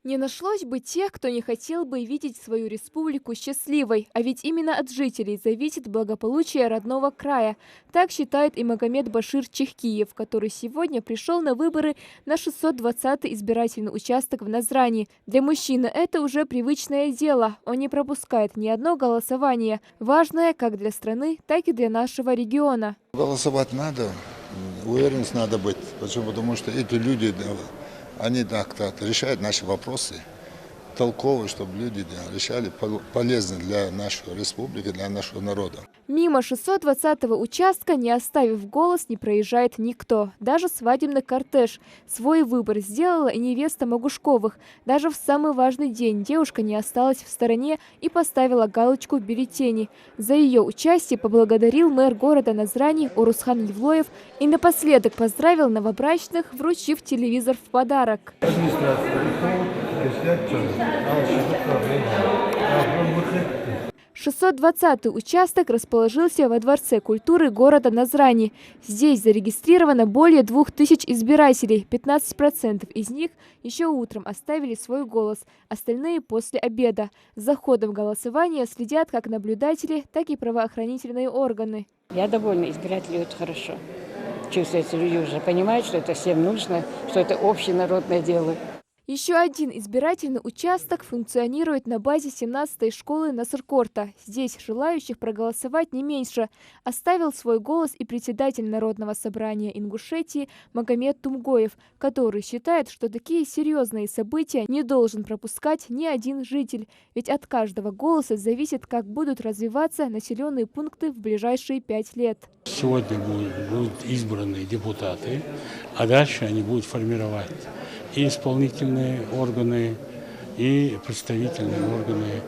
Не нашлось бы тех, кто не хотел бы видеть свою республику счастливой, а ведь именно от жителей зависит благополучие родного края. Так считает и Магомед Башир Чехкиев, который сегодня пришел на выборы на 620-й избирательный участок в Назрани. Для мужчины это уже привычное дело, он не пропускает ни одно голосование, важное как для страны, так и для нашего региона. Голосовать надо, уверенность надо быть, почему? Потому что эти люди, они так решают наши вопросы, толковые, чтобы люди решали полезно для нашей республики, для нашего народа. Мимо 620-го участка, не оставив голос, не проезжает никто. Даже свадебный кортеж. Свой выбор сделала и невеста Магушковых. Даже в самый важный день девушка не осталась в стороне и поставила галочку в бюллетени. За ее участие поблагодарил мэр города Назрани Урусхан Евлоев и напоследок поздравил новобрачных, вручив телевизор в подарок. 620-й участок расположился во Дворце культуры города Назрани. Здесь зарегистрировано более 2000 избирателей. 15% из них еще утром оставили свой голос, остальные после обеда. За ходом голосования следят как наблюдатели, так и правоохранительные органы. Я довольна, избиратели очень хорошо чувствуются, люди уже понимают, что это всем нужно, что это общенародное дело. Еще один избирательный участок функционирует на базе 17-й школы Насыркорта. Здесь желающих проголосовать не меньше. Оставил свой голос и председатель Народного собрания Ингушетии Магомед Тумгоев, который считает, что такие серьезные события не должен пропускать ни один житель. Ведь от каждого голоса зависит, как будут развиваться населенные пункты в ближайшие 5 лет. Сегодня будут избраны депутаты, а дальше они будут формировать и исполнительные органы, и представительные органы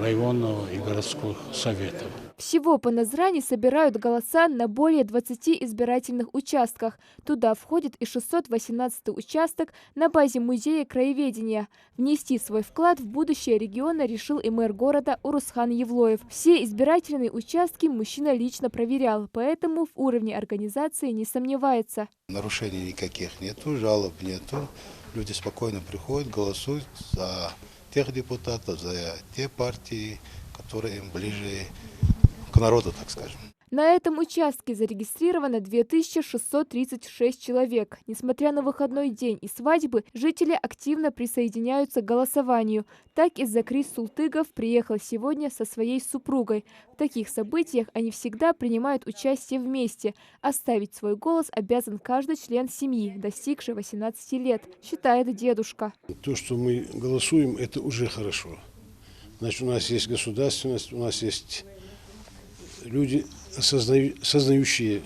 районного и городских советов. Всего по Назрани собирают голоса на более 20 избирательных участках. Туда входит и 618-й участок на базе музея краеведения. Внести свой вклад в будущее региона решил и мэр города Урусхан Евлоев. Все избирательные участки мужчина лично проверял, поэтому в уровне организации не сомневается. Нарушений никаких нету, жалоб нету. Люди спокойно приходят, голосуют за тех депутатов, за те партии, которые им ближе к народу, так скажем. На этом участке зарегистрировано 2636 человек. Несмотря на выходной день и свадьбы, жители активно присоединяются к голосованию. Так и Закрис Султыгов приехал сегодня со своей супругой. В таких событиях они всегда принимают участие вместе. Оставить свой голос обязан каждый член семьи, достигший 18 лет, считает дедушка. То, что мы голосуем, это уже хорошо. Значит, у нас есть государственность, у нас есть люди, сознающие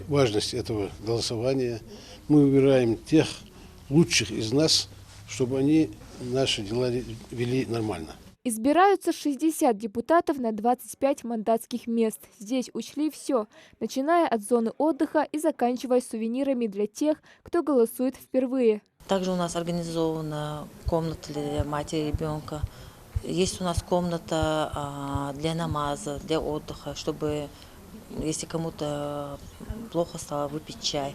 важность этого голосования. Мы выбираем тех лучших из нас, чтобы они наши дела вели нормально. Избираются 60 депутатов на 25 мандатских мест. Здесь учли все, начиная от зоны отдыха и заканчивая сувенирами для тех, кто голосует впервые. Также у нас организована комната для матери и ребенка. Есть у нас комната для намаза, для отдыха, чтобы, если кому-то плохо стало, выпить чай.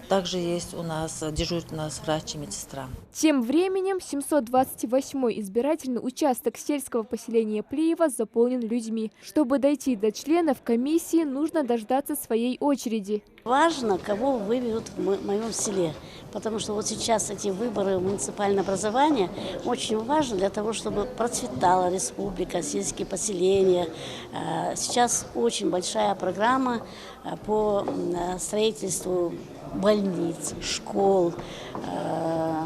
Также есть у нас, дежурит у нас врач и медсестра. Тем временем 728-й избирательный участок сельского поселения Плиева заполнен людьми. Чтобы дойти до членов комиссии, нужно дождаться своей очереди. Важно, кого выберут в моем селе, потому что вот сейчас эти выборы в муниципальное образование очень важны для того, чтобы процветала республика, сельские поселения. Сейчас очень большая программа по строительству больниц, школ,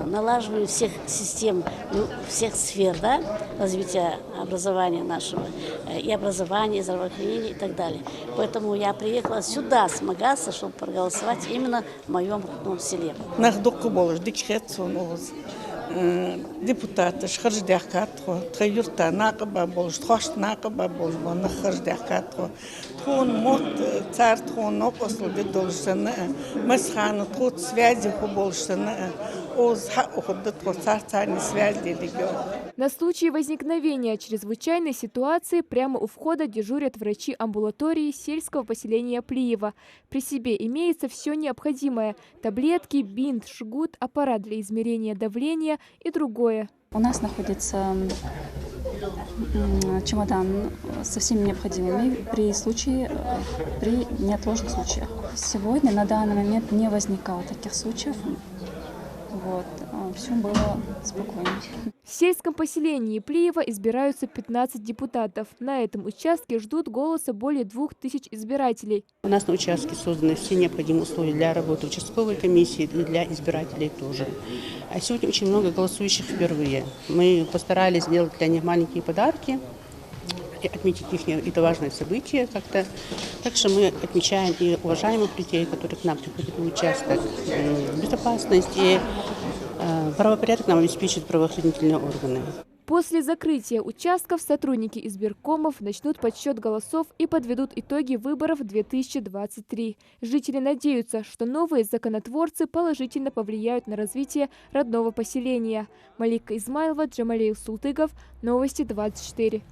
налаживанию всех систем, всех сфер, да, развития образования нашего, и образования, и здравоохранения и так далее. Поэтому я приехала сюда с Магаса, чтобы проголосовать именно в моем родном селе. Депутаты шхарждяхкатхо, тхаюрта нақаба болж, тхошт нақаба болж, нахарждяхкатхо. Тхон мот цар тхон опосл де должсана, масхан тхот связи хо должсана. На случай возникновения чрезвычайной ситуации прямо у входа дежурят врачи амбулатории сельского поселения Плиево. При себе имеется все необходимое – таблетки, бинт, жгут, аппарат для измерения давления и другое. У нас находится чемодан со всеми необходимыми при неотложных случаях. Сегодня на данный момент не возникало таких случаев. Все было спокойно. В сельском поселении Плиево избираются 15 депутатов. На этом участке ждут голоса более 2000 избирателей. У нас на участке созданы все необходимые условия для работы участковой комиссии и для избирателей тоже. А сегодня очень много голосующих впервые. Мы постарались сделать для них маленькие подарки, отметить их, это важное событие как-то. Также мы отмечаем и уважаемых людей, которые к нам приходят на участок, безопасность и правопорядок нам обеспечат правоохранительные органы. После закрытия участков сотрудники избиркомов начнут подсчет голосов и подведут итоги выборов 2023. Жители надеются, что новые законотворцы положительно повлияют на развитие родного поселения. Малика Измайлова, Джамалеев Султыгов, Новости 24.